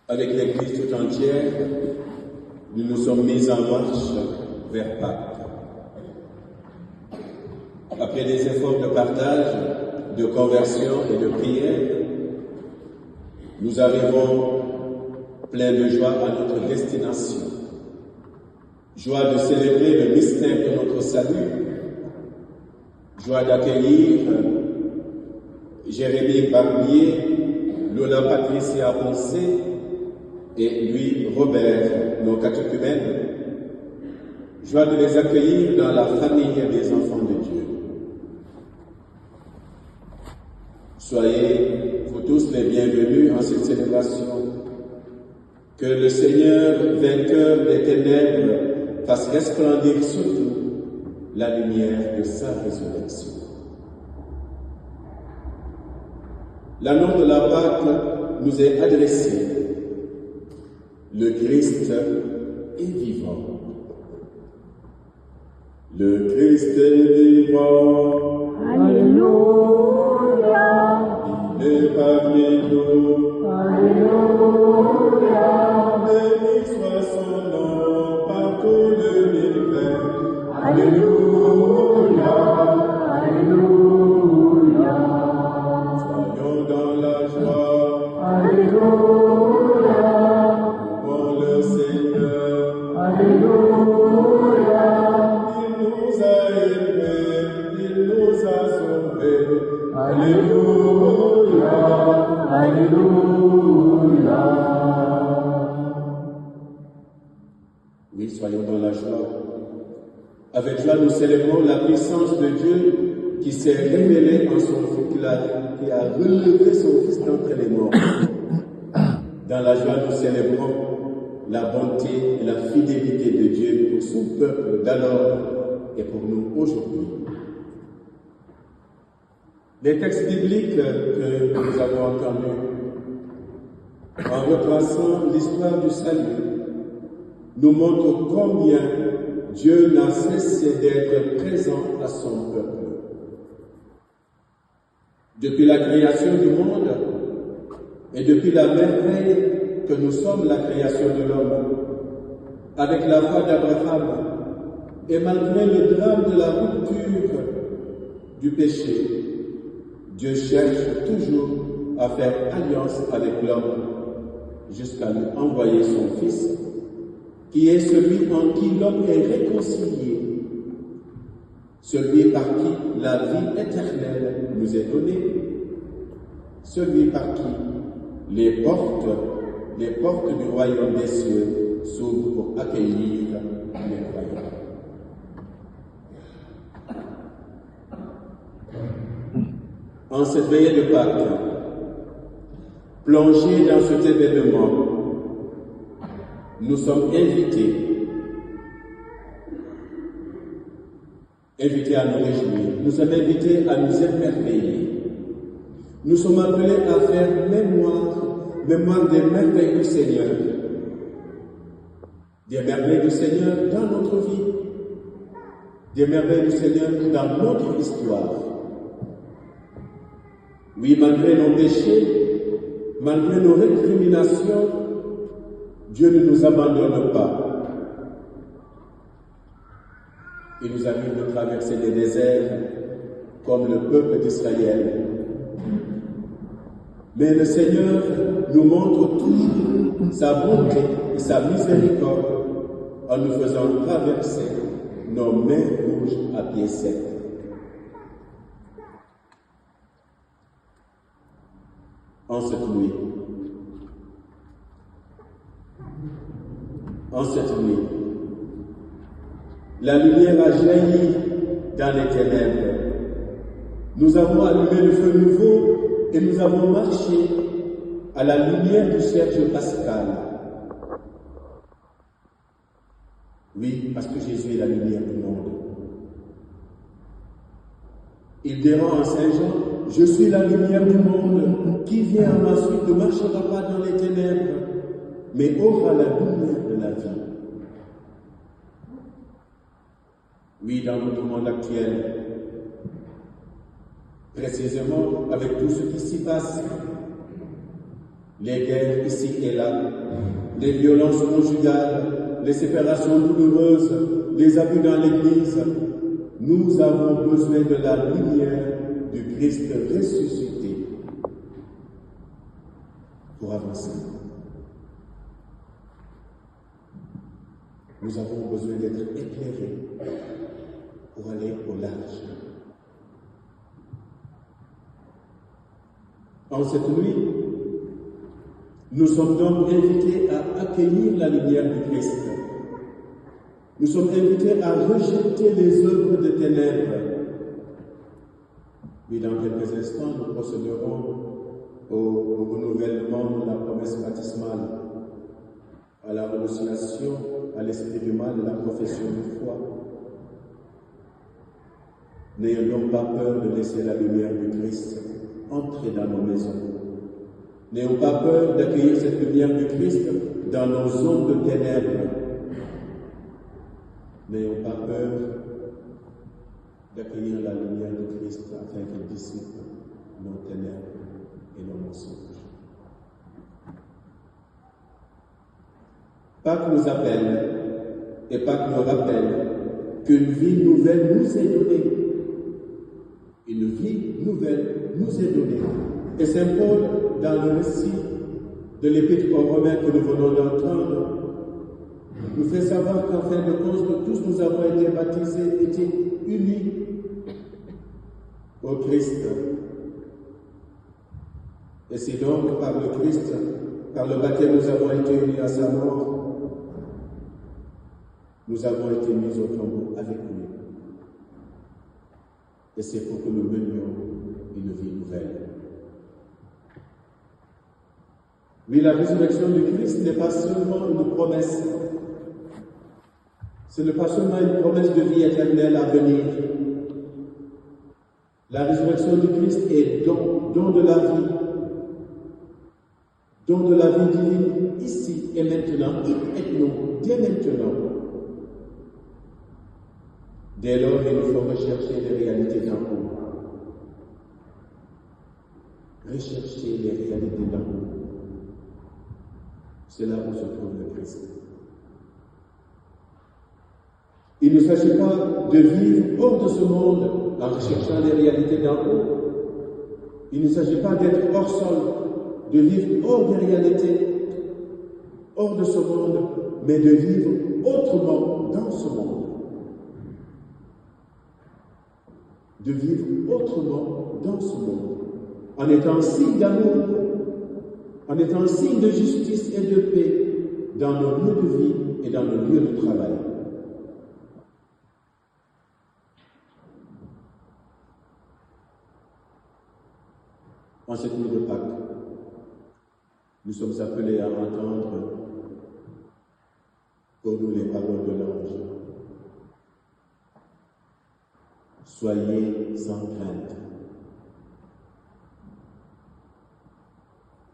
Avec l'Église tout entière, nous nous sommes mis en marche vers Pâques. Après des efforts de partage, de conversion et de prière, nous arrivons pleins de joie à notre destination. Joie de célébrer le mystère de notre salut, joie d'accueillir Jérémie Barbier, Lola Patricia Ponce et Louis Robert, nos catéchumènes. Joie de les accueillir dans la famille des enfants de Dieu. Soyez, vous tous, les bienvenus en cette célébration. Que le Seigneur, vainqueur des ténèbres, fasse resplendir sur nous la lumière de sa résurrection. L'annonce de la Pâque nous est adressée. Le Christ est vivant. Le Christ est vivant. Alléluia. Il est parmi nous. Alléluia. Béni soit son nom par tout l'univers. Alléluia. Alléluia. Soyons dans la joie. Alléluia. Louons le Seigneur. Alléluia. Il nous a aimés, il nous a sauvés. Alléluia. Alléluia. Oui, soyons dans la joie. Avec joie, nous célébrons la puissance de Dieu qui s'est révélée en son Fils, qui a relevé son Fils d'entre les morts. Dans la joie, nous célébrons la bonté et la fidélité de Dieu pour son peuple d'alors et pour nous aujourd'hui. Les textes bibliques que nous avons entendus, en retraçant l'histoire du salut, nous montrent combien Dieu n'a cessé d'être présent à son peuple. Depuis la création du monde et depuis la merveille que nous sommes la création de l'homme, avec la foi d'Abraham, et malgré le drame de la rupture du péché, Dieu cherche toujours à faire alliance avec l'homme jusqu'à lui envoyer son Fils, qui est celui en qui l'homme est réconcilié, celui par qui la vie éternelle nous est donnée, celui par qui les portes du royaume des cieux s'ouvrent pour accueillir les croyants. En cette veillée de Pâques, plongés dans cet événement, nous sommes invités à nous réjouir, nous sommes invités à nous émerveiller. Nous sommes appelés à faire mémoire des merveilles du Seigneur, des merveilles du Seigneur dans notre vie, des merveilles du Seigneur dans notre histoire. Oui, malgré nos péchés, malgré nos récriminations, Dieu ne nous abandonne pas. Il nous arrive de traverser des déserts comme le peuple d'Israël. Mais le Seigneur nous montre toujours sa bonté et sa miséricorde en nous faisant traverser nos mers rouges à pied sec. En cette nuit, la lumière a jailli dans les ténèbres. Nous avons allumé le feu nouveau et nous avons marché à la lumière du cierge pascal. Oui, parce que Jésus est la lumière du monde. Il dira en Saint Jean, je suis la lumière du monde, qui vient à ma suite ne marchera pas dans les ténèbres, mais aura la lumière de la vie. Oui, dans notre monde actuel, précisément avec tout ce qui s'y passe, les guerres ici et là, les violences conjugales, les séparations douloureuses, les abus dans l'Église. Nous avons besoin de la lumière du Christ ressuscité pour avancer. Nous avons besoin d'être éclairés pour aller au large. En cette nuit, nous sommes donc invités à accueillir la lumière du Christ. Nous sommes invités à rejeter les œuvres de ténèbres. Mais dans quelques instants, nous procéderons au renouvellement de la promesse baptismale, à la renonciation à l'esprit du mal et la profession de foi. N'ayons donc pas peur de laisser la lumière du Christ entrer dans nos maisons. N'ayons pas peur d'accueillir cette lumière du Christ dans nos zones de ténèbres. N'ayons pas peur d'accueillir la lumière du Christ afin qu'il dissipe nos ténèbres et nos mensonges. Pâques nous appelle et Pâques nous rappelle qu'une vie nouvelle nous est donnée. Une vie nouvelle nous est donnée. Et Saint Paul, dans le récit de l'Épître aux Romains que nous venons d'entendre, nous fait savoir qu'en fin de compte, tous nous avons été baptisés, été unis au Christ. Et c'est donc par le Christ, par le baptême, nous avons été unis à sa mort. Nous avons été mis au tombeau avec lui. Et c'est pour que nous menions une vie nouvelle. Oui, la résurrection du Christ n'est pas seulement une promesse. Ce n'est pas seulement une promesse de vie éternelle à venir. La résurrection du Christ est don de la vie. Don de la vie divine, ici et maintenant, et nous, dès maintenant. Dès lors, il nous faut rechercher les réalités d'en haut. Rechercher les réalités d'en haut. C'est là où se trouve le Christ. Il ne s'agit pas de vivre hors de ce monde en recherchant les réalités d'en haut. Il ne s'agit pas d'être hors sol, de vivre hors des réalités, hors de ce monde, mais de vivre autrement dans ce monde. De vivre autrement dans ce monde, en étant signe d'amour, en étant signe de justice et de paix dans nos lieux de vie et dans nos lieux de travail. En cette nuit de Pâques, nous sommes appelés à entendre pour nous les paroles de l'ange. Soyez sans crainte.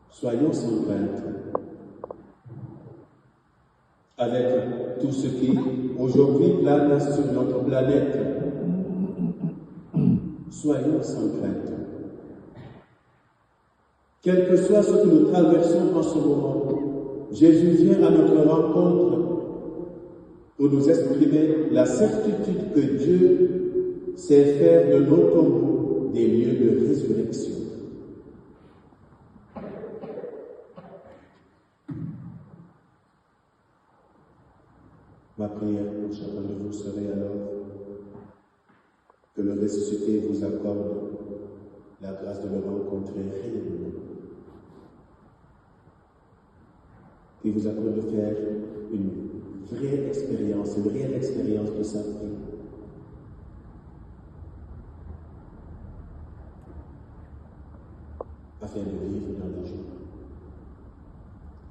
Soyons sans crainte. Avec tout ce qui aujourd'hui plane sur notre planète, soyons sans crainte. Quel que soit ce que nous traversons en ce moment, Jésus vient à notre rencontre pour nous exprimer la certitude que Dieu sait faire de nos tombeaux des lieux de résurrection. Ma prière pour chacun de vous serait alors que le ressuscité vous accorde la grâce de le rencontrer réellement, qu'il vous accorde de faire une vraie expérience, une réelle expérience de sa vie. Afin de vivre dans la joie,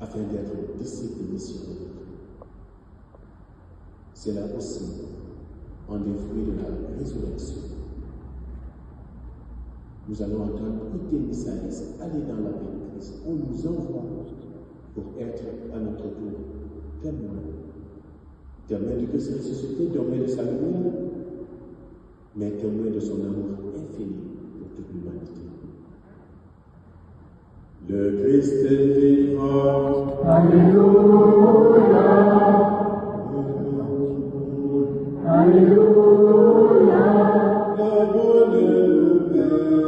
afin d'être disciple missionnaire. C'est là aussi un des fruits de la résurrection. Nous allons entendre écouter Isaïe, aller dans la paix de Christ. On nous envoie pour être à notre tour témoins du Christ ressuscité, témoins de sa lumière, mais témoins de son amour infini pour toute l'humanité. Le Christ est vivant. Alléluia. Alléluia. La bonne nouvelle.